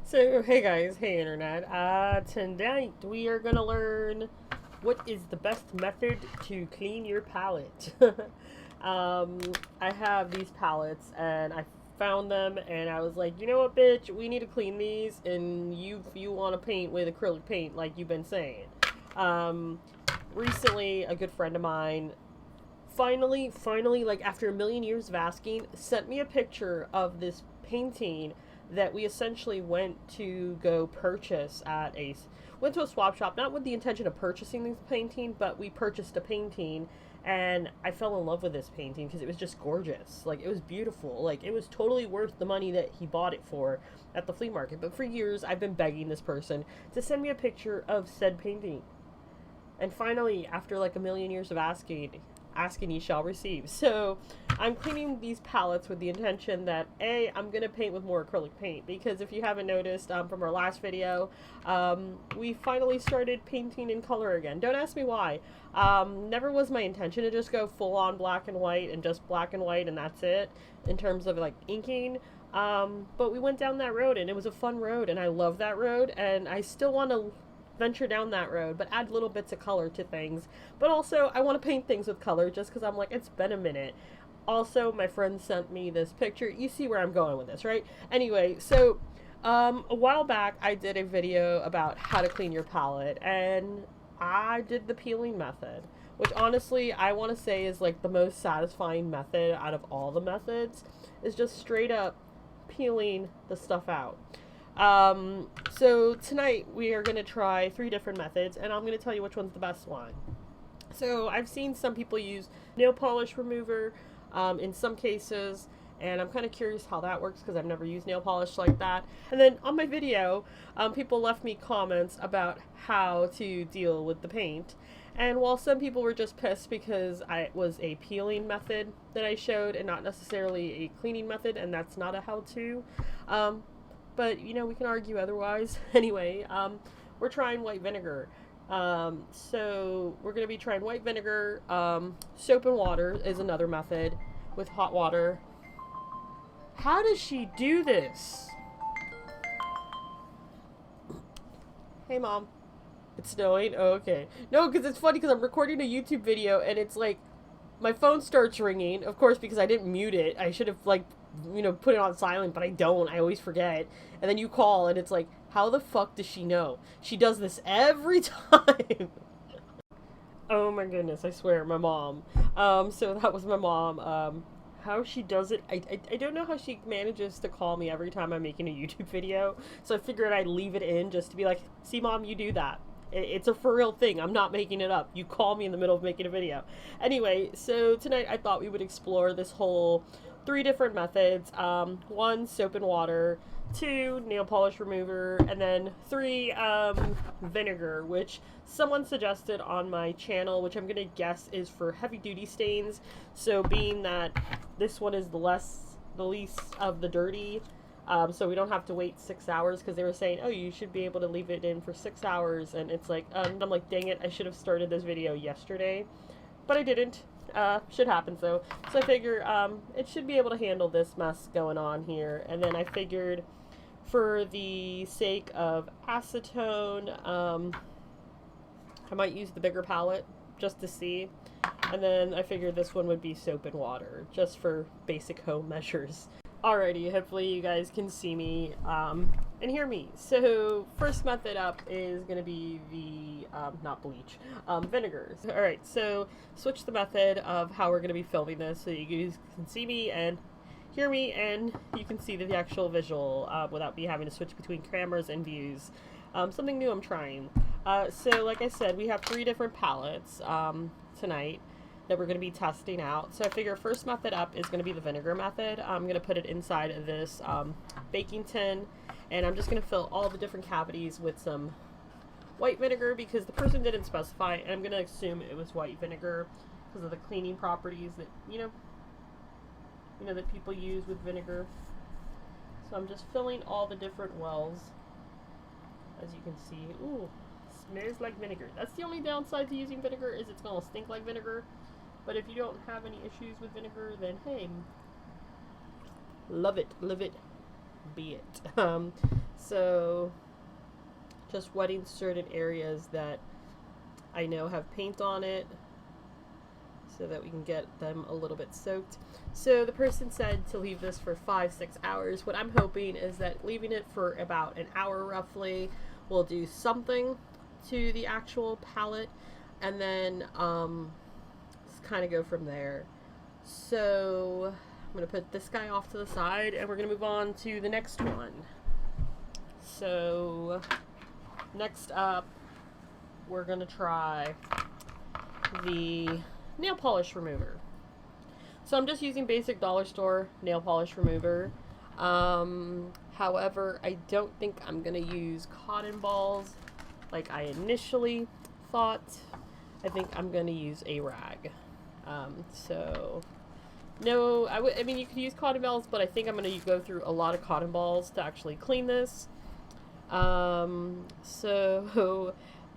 So, hey guys, hey internet. Tonight we are gonna learn what is the best method to clean your palette. um, I have these palettes and I found them and I was like, you know what, bitch, we need to clean these. And you want to paint with acrylic paint, like you've been saying. Um, Recently, a good friend of mine finally, like after a million years of asking, sent me a picture of this painting that we essentially went to go purchase went to a swap shop, not with the intention of purchasing this painting, but we purchased a painting, and I fell in love with this painting because it was just gorgeous. Like, it was beautiful. Like, it was totally worth the money that he bought it for at the flea market. But for years I've been begging this person to send me a picture of said painting, and finally, after like a million years of asking ye shall receive. So I'm cleaning these palettes with the intention that I'm gonna paint with more acrylic paint, because if you haven't noticed from our last video, we finally started painting in color again. Don't ask me why. Never was my intention to just go full on black and white and just black and white and that's it in terms of like inking. But we went down that road and it was a fun road and I love that road and I still want to venture down that road, but add little bits of color to things. But also, I want to paint things with color just because I'm like, it's been a minute. Also, my friend sent me this picture. You see where I'm going with this, right? Anyway, so a while back, I did a video about how to clean your palette, and I did the peeling method, which honestly, I want to say is like the most satisfying method out of all the methods, is just straight up peeling the stuff out. So tonight we are going to try 3 different methods, and I'm going to tell you which one's the best one. So I've seen some people use nail polish remover in some cases, and I'm kind of curious how that works because I've never used nail polish like that. And then on my video, people left me comments about how to deal with the paint. And while some people were just pissed because it was a peeling method that I showed and not necessarily a cleaning method, and that's not a how-to, but, you know, we can argue otherwise. Anyway, we're trying white vinegar. So we're going to be trying white vinegar. Soap and water is another method with hot water. How does she do this? Hey, Mom. It's snowing? Oh, okay. No, because it's funny because I'm recording a YouTube video and it's like my phone starts ringing, of course, because I didn't mute it. I should have, like, you know, put it on silent, but I don't. I always forget. And then you call, and it's like, how the fuck does she know? She does this every time. Oh my goodness, I swear, my mom. So that was my mom. How she does it, I don't know how she manages to call me every time I'm making a YouTube video. So I figured I'd leave it in just to be like, see, Mom, you do that. It's a for real thing. I'm not making it up. You call me in the middle of making a video. Anyway, so tonight I thought we would explore this whole 3 different methods. 1, soap and water. 2, nail polish remover. And then 3, vinegar, which someone suggested on my channel, which I'm going to guess is for heavy duty stains. So being that this one is the least of the dirty, so we don't have to wait 6 hours, because they were saying, oh, you should be able to leave it in for 6 hours, and it's like, I'm like, dang it, I should have started this video yesterday, but I didn't. Should happen, so I figure, it should be able to handle this mess going on here, and then I figured, for the sake of acetone, I might use the bigger palette, just to see, and then I figured this one would be soap and water, just for basic home measures. Alrighty, hopefully you guys can see me and hear me. So first method up is going to be the, not bleach, vinegars. Alright, so switch the method of how we're going to be filming this so you guys can see me and hear me, and you can see the actual visual without me having to switch between cameras and views. Something new I'm trying. So like I said, we have 3 different palettes tonight that we're going to be testing out. So I figure first method up is going to be the vinegar method. I'm going to put it inside of this baking tin, and I'm just going to fill all the different cavities with some white vinegar because the person didn't specify, and I'm going to assume it was white vinegar because of the cleaning properties that, you know that people use with vinegar. So I'm just filling all the different wells, as you can see. Ooh, smells like vinegar. That's the only downside to using vinegar, is it's going to stink like vinegar. But if you don't have any issues with vinegar, then hey, love it, be it. So just wetting certain areas that I know have paint on it so that we can get them a little bit soaked. So the person said to leave this for 5-6 hours. What I'm hoping is that leaving it for about an hour roughly will do something to the actual palette, and then just kind of go from there. So I'm going to put this guy off to the side, and we're going to move on to the next one. So next up, we're going to try the nail polish remover. So I'm just using basic dollar store nail polish remover. However, I don't think I'm going to use cotton balls like I initially thought. I think I'm going to use a rag. So no, I mean, you could use cotton balls, but I think I'm going to go through a lot of cotton balls to actually clean this. So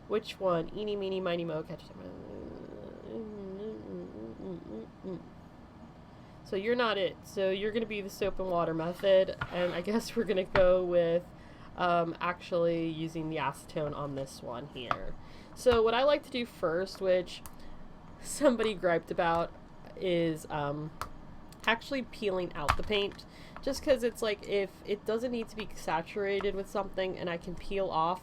which one? Eeny, meeny, miny, mo, catch them. So you're not it. So you're going to be the soap and water method, and I guess we're going to go with actually using the acetone on this one here. So what I like to do first, which somebody griped about, is actually peeling out the paint, just because it's like, if it doesn't need to be saturated with something and I can peel off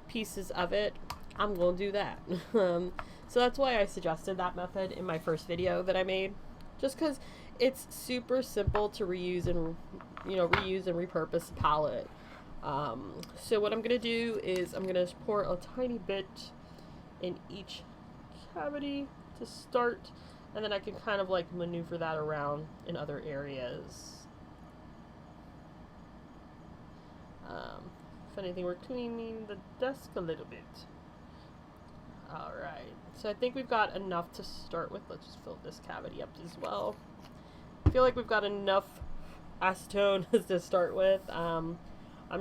pieces of it, I'm going to do that. So that's why I suggested that method in my first video that I made, just because it's super simple to reuse and repurpose the palette. So what I'm going to do is I'm going to pour a tiny bit in each cavity to start, and then I can kind of like maneuver that around in other areas. If anything, we're cleaning the desk a little bit. Alright, so I think we've got enough to start with. Let's just fill this cavity up as well. I feel like we've got enough acetone to start with. I'm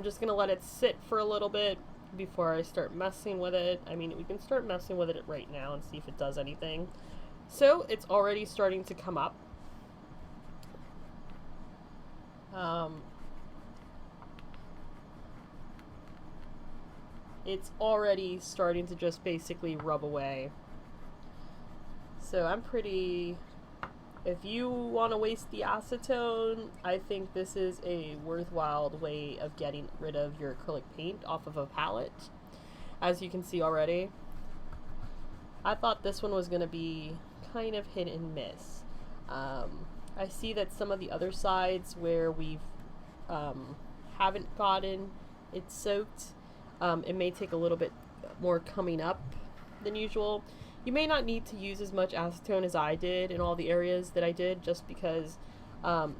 just going to let it sit for a little bit before I start messing with it. I mean, we can start messing with it right now and see if it does anything. So it's already starting to come up. It's already starting to just basically rub away. So I'm pretty... If you want to waste the acetone, I think this is a worthwhile way of getting rid of your acrylic paint off of a palette. As you can see already, I thought this one was going to be kind of hit and miss. I see that some of the other sides where we've haven't gotten it soaked, it may take a little bit more coming up than usual. You may not need to use as much acetone as I did in all the areas that I did, just because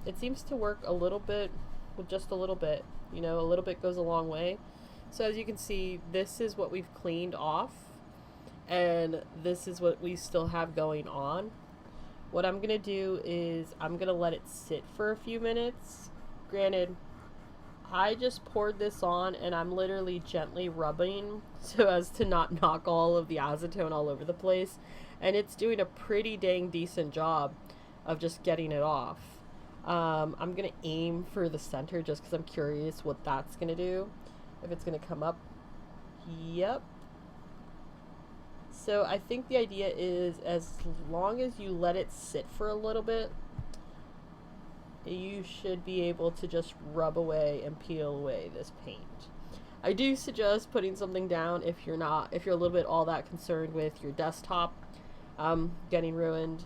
it seems to work a little bit with just a little bit. You know, a little bit goes a long way. So as you can see, this is what we've cleaned off, and this is what we still have going on. What I'm going to do is I'm going to let it sit for a few minutes. Granted, I just poured this on and I'm literally gently rubbing so as to not knock all of the acetone all over the place, and it's doing a pretty dang decent job of just getting it off. I'm gonna aim for the center just because I'm curious what that's gonna do, if it's gonna come up. Yep. So I think the idea is, as long as you let it sit for a little bit, you should be able to just rub away and peel away this paint. I do suggest putting something down if you're a little bit all that concerned with your desktop getting ruined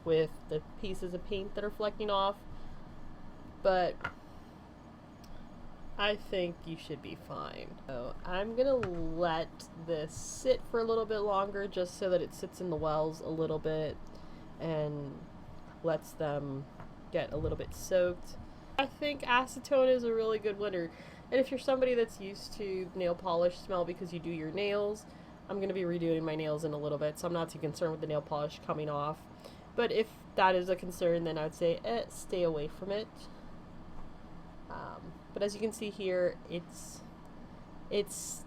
with the pieces of paint that are flecking off, but I think you should be fine. So I'm gonna let this sit for a little bit longer, just so that it sits in the wells a little bit and lets them get a little bit soaked. I think acetone is a really good winner, and if you're somebody that's used to nail polish smell because you do your nails, I'm going to be redoing my nails in a little bit, so I'm not too concerned with the nail polish coming off. But if that is a concern, then I would say stay away from it. But as you can see here, it's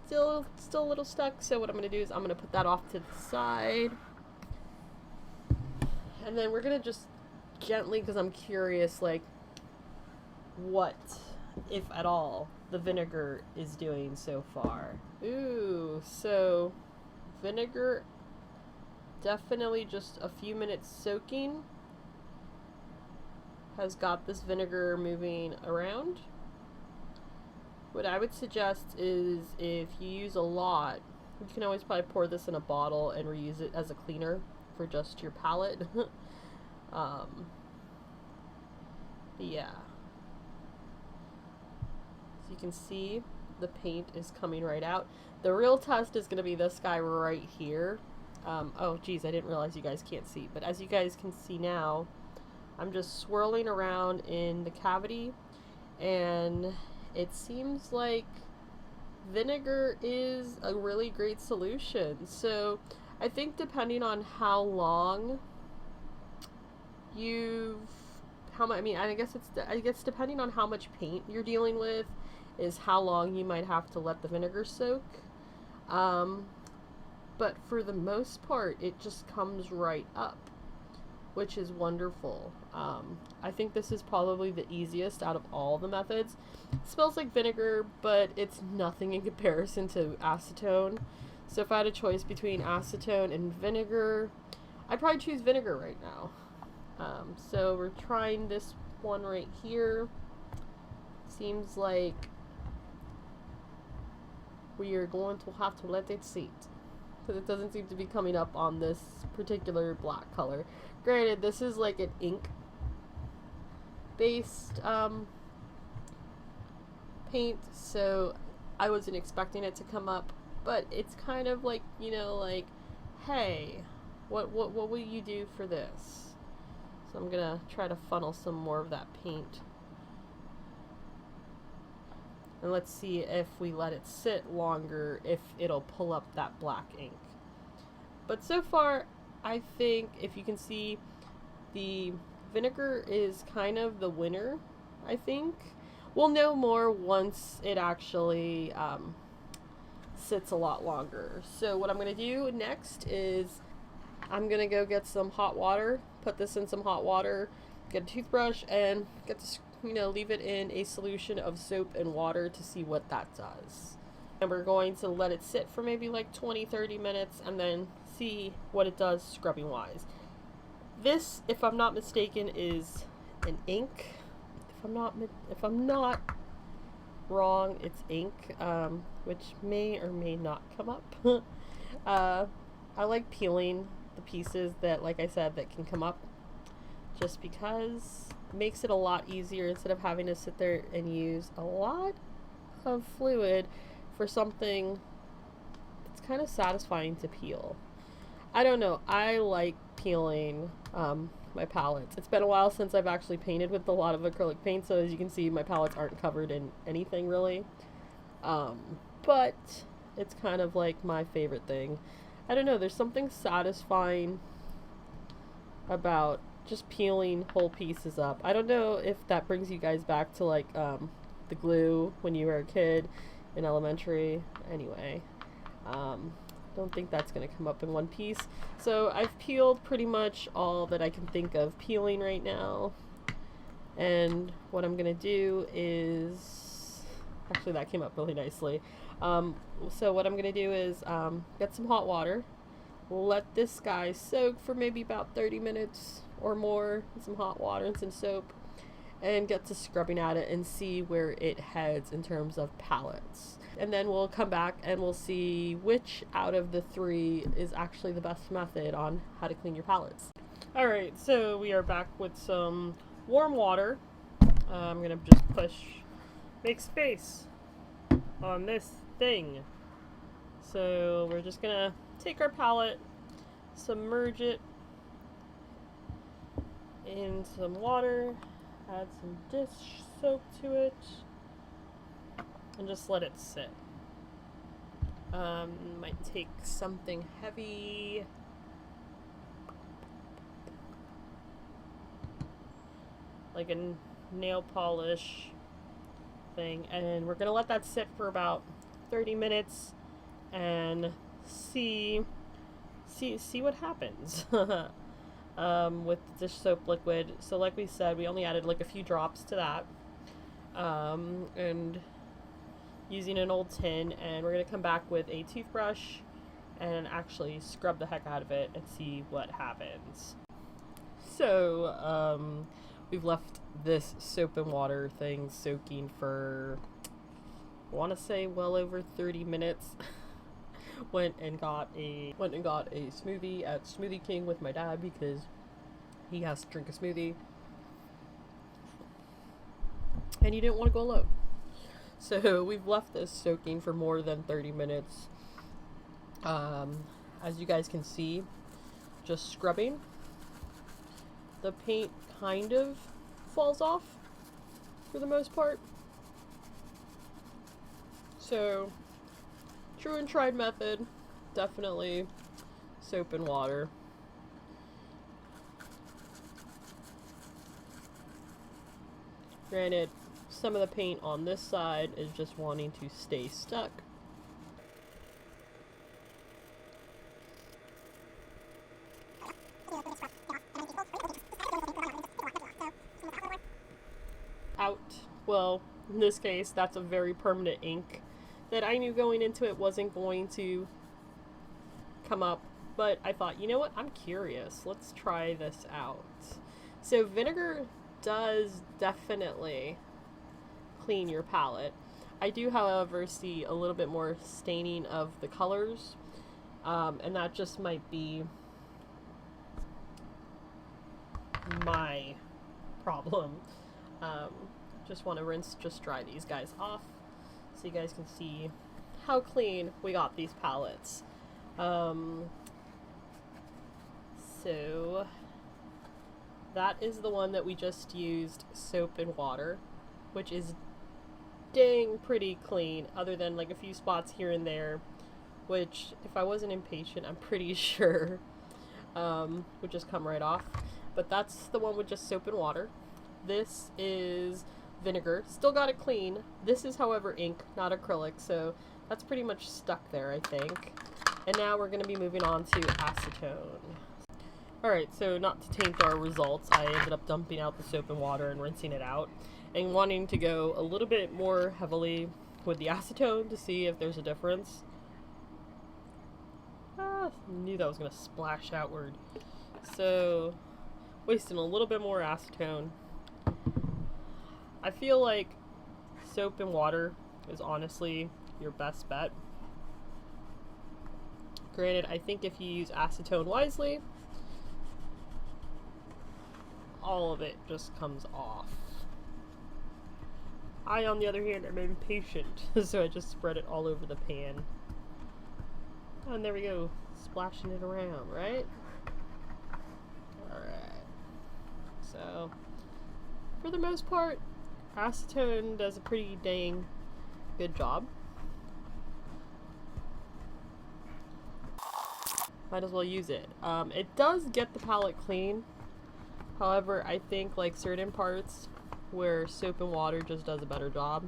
still a little stuck, so what I'm going to do is I'm going to put that off to the side, and then we're going to just gently, because I'm curious like what if at all, the vinegar is doing so far. Ooh, so vinegar, definitely just a few minutes soaking has got this vinegar moving around. What I would suggest is if you use a lot, you can always probably pour this in a bottle and reuse it as a cleaner for just your palette. Yeah. So you can see the paint is coming right out. The real test is going to be this guy right here. Oh geez, I didn't realize you guys can't see, but as you guys can see now, I'm just swirling around in the cavity, and it seems like vinegar is a really great solution. So I think depending on how long I guess depending on how much paint you're dealing with is how long you might have to let the vinegar soak. But for the most part, it just comes right up, which is wonderful. I think this is probably the easiest out of all the methods. It smells like vinegar, but it's nothing in comparison to acetone. So if I had a choice between acetone and vinegar, I'd probably choose vinegar right now. So we're trying this one right here. Seems like we are going to have to let it sit, because it doesn't seem to be coming up on this particular black color. Granted, this is like an ink based paint, so I wasn't expecting it to come up, but it's kind of like, you know, like, hey, what will you do for this? So I'm gonna try to funnel some more of that paint, and let's see if we let it sit longer, if it'll pull up that black ink. But so far, I think if you can see, the vinegar is kind of the winner, I think. We'll know more once it actually sits a lot longer. So what I'm going to do next is I'm going to go get some hot water, put this in some hot water, get a toothbrush, and get this, leave it in a solution of soap and water to see what that does. And we're going to let it sit for maybe like 20-30 minutes and then see what it does scrubbing wise. This, if I'm not mistaken, is an ink. If I'm not wrong, it's ink, which may or may not come up. I like peeling the pieces that, like I said, that can come up, just because it makes it a lot easier instead of having to sit there and use a lot of fluid for something that's kind of satisfying to peel. I don't know, I like peeling my palettes. It's been a while since I've actually painted with a lot of acrylic paint, so as you can see, my palettes aren't covered in anything really. But it's kind of like my favorite thing. I don't know, there's something satisfying about just peeling whole pieces up. I don't know if that brings you guys back to like the glue when you were a kid in elementary. Anyway, don't think that's going to come up in one piece. So I've peeled pretty much all that I can think of peeling right now. And what I'm going to do is, actually that came up really nicely. So what I'm going to do is get some hot water, let this guy soak for maybe about 30 minutes or more in some hot water and some soap, and get to scrubbing at it and see where it heads in terms of palettes. And then we'll come back and we'll see which out of the three is actually the best method on how to clean your palettes. Alright, so we are back with some warm water. I'm gonna just make space on this thing. So we're just gonna take our palette, submerge it in some water, add some dish soap to it, and just let it sit. Might take something heavy. Like a nail polish thing, and we're gonna let that sit for about 30 minutes and see what happens with the dish soap liquid. So like we said, we only added like a few drops to that, and using an old tin, and we're going to come back with a toothbrush and actually scrub the heck out of it and see what happens. So, we've left this soap and water thing soaking for, I want to say, well over 30 minutes. went and got a smoothie at Smoothie King with my dad because he has to drink a smoothie, and he didn't want to go alone. So we've left this soaking for more than 30 minutes. As you guys can see, just scrubbing, the paint kind of falls off for the most part. So, true and tried method, definitely soap and water. Granted, some of the paint on this side is just wanting to stay stuck. Out. Well, in this case, that's a very permanent ink that I knew going into it wasn't going to come up, but I thought, you know what, I'm curious, let's try this out. So vinegar does definitely clean your palette. I do, however, see a little bit more staining of the colors, and that just might be my problem. Just want to just dry these guys off so you guys can see how clean we got these palettes. So that is the one that we just used soap and water, which is dang pretty clean, other than like a few spots here and there, which if I wasn't impatient, I'm pretty sure would just come right off. But that's the one with just soap and water. This is vinegar. Still got it clean. This is, however, ink, not acrylic, so that's pretty much stuck there, I think. And now we're going to be moving on to acetone. Alright, so not to taint our results, I ended up dumping out the soap and water and rinsing it out, and wanting to go a little bit more heavily with the acetone to see if there's a difference. Knew that was going to splash outward. So, wasting a little bit more acetone. I feel like soap and water is honestly your best bet. Granted, I think if you use acetone wisely, all of it just comes off. I, on the other hand, am impatient, so I just spread it all over the pan. And there we go, splashing it around, right? Alright. So, for the most part, acetone does a pretty dang good job. Might as well use it. It does get the palette clean. However, I think like certain parts where soap and water just does a better job,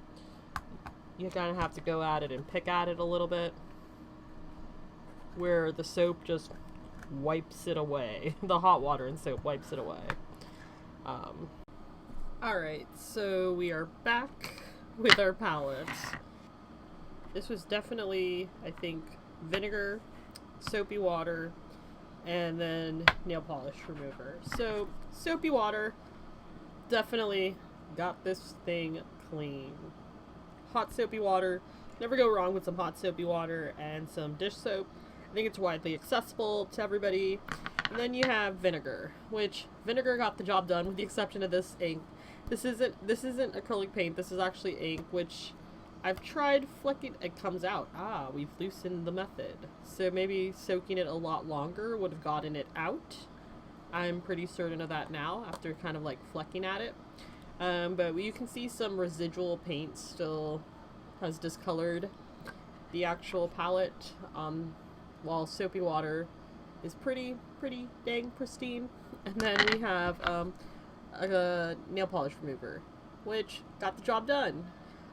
you kind of have to go at it and pick at it a little bit, where the soap just wipes it away. The hot water and soap wipes it away. Alright, so we are back with our palettes. This was definitely, I think, vinegar, soapy water, and then nail polish remover. So, soapy water definitely got this thing clean. Hot soapy water, never go wrong with some hot soapy water and some dish soap. I think it's widely accessible to everybody. And then you have vinegar, which vinegar got the job done with the exception of this ink. This isn't acrylic paint, this is actually ink, which I've tried flecking. It comes out. We've loosened the method. So maybe soaking it a lot longer would have gotten it out. I'm pretty certain of that now after kind of like flecking at it. But you can see some residual paint still has discolored the actual palette, while soapy water is pretty dang pristine. And then we have a nail polish remover, which got the job done.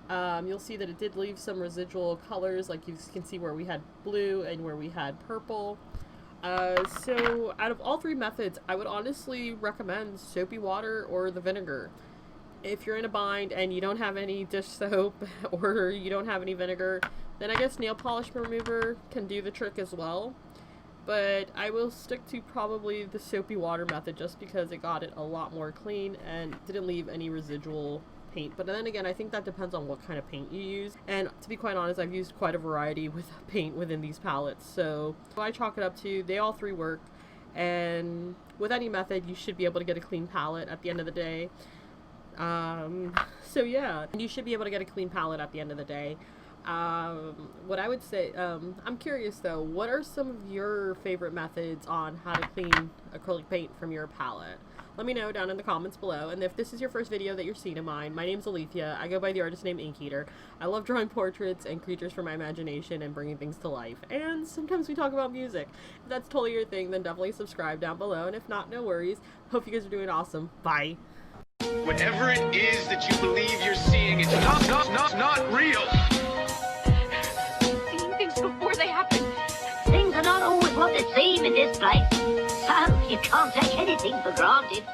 You'll see that it did leave some residual colors, like you can see where we had blue and where we had purple. So out of all three methods, I would honestly recommend soapy water or the vinegar. If you're in a bind and you don't have any dish soap or you don't have any vinegar, then I guess nail polish remover can do the trick as well. But I will stick to probably the soapy water method just because it got it a lot more clean and didn't leave any residual paint. But then again, I think that depends on what kind of paint you use. And to be quite honest, I've used quite a variety with paint within these palettes. So I chalk it up to, they all three work. And with any method, you should be able to get a clean palette at the end of the day. So yeah, you should be able to get a clean palette at the end of the day. What I would say, I'm curious though, what are some of your favorite methods on how to clean acrylic paint from your palette? Let me know down in the comments below. And if this is your first video that you're seeing of mine, my name's Alethea. I go by the artist name Inkeater. I love drawing portraits and creatures from my imagination and bringing things to life. And sometimes we talk about music. If that's totally your thing, then definitely subscribe down below. And if not, no worries. Hope you guys are doing awesome. Bye. Whatever it is that you believe you're seeing, it's not real. Seeing things before they happen. Things are not always what they seem in this place. So you can't take anything for granted.